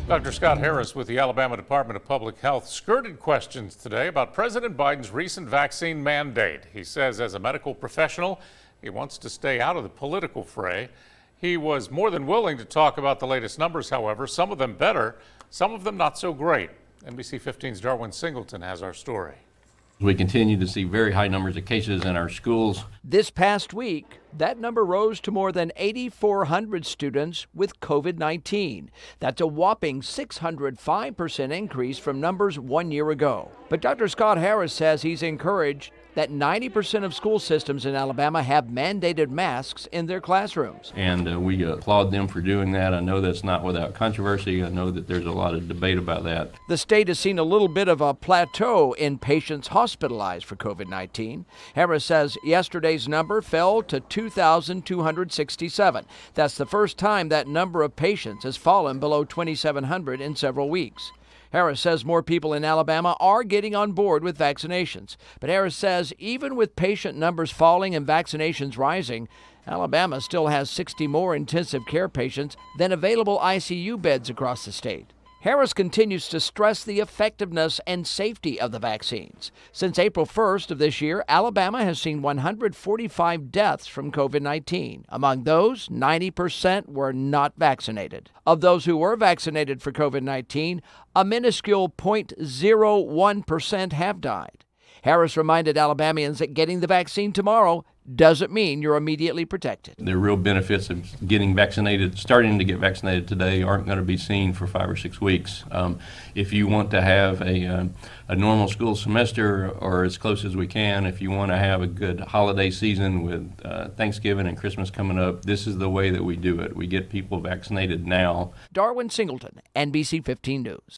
Dr. Scott Harris with the Alabama Department of Public Health skirted questions today about President Biden's recent vaccine mandate. He says as a medical professional, he wants to stay out of the political fray. He was more than willing to talk about the latest numbers, however, some of them better, some of them not so great. NBC 15's Darwin Singleton has our story. We continue to see very high numbers of cases in our schools. This past week, that number rose to more than 8,400 students with COVID-19. That's a whopping 605% increase from numbers 1 year ago. But Dr. Scott Harris says he's encouraged that 90% of school systems in Alabama have mandated masks in their classrooms. And we applaud them for doing that. I know that's not without controversy. I know that there's a lot of debate about that. The state has seen a little bit of a plateau in patients hospitalized for COVID-19. Harris says yesterday's number fell to 2,267. That's the first time that number of patients has fallen below 2,700 in several weeks. Harris says more people in Alabama are getting on board with vaccinations. But Harris says even with patient numbers falling and vaccinations rising, Alabama still has 60 more intensive care patients than available ICU beds across the state. Harris continues to stress the effectiveness and safety of the vaccines. Since April 1st of this year, Alabama has seen 145 deaths from COVID-19. Among those, 90% were not vaccinated. Of those who were vaccinated for COVID-19, a minuscule 0.01% have died. Harris reminded Alabamians that getting the vaccine tomorrow doesn't mean you're immediately protected. The real benefits of getting vaccinated, starting to get vaccinated today, aren't going to be seen for 5 or 6 weeks. If you want to have a normal school semester, or as close as we can, if you want to have a good holiday season with Thanksgiving and Christmas coming up, this is the way that we do it. We get people vaccinated now. Darwin Singleton, NBC 15 News.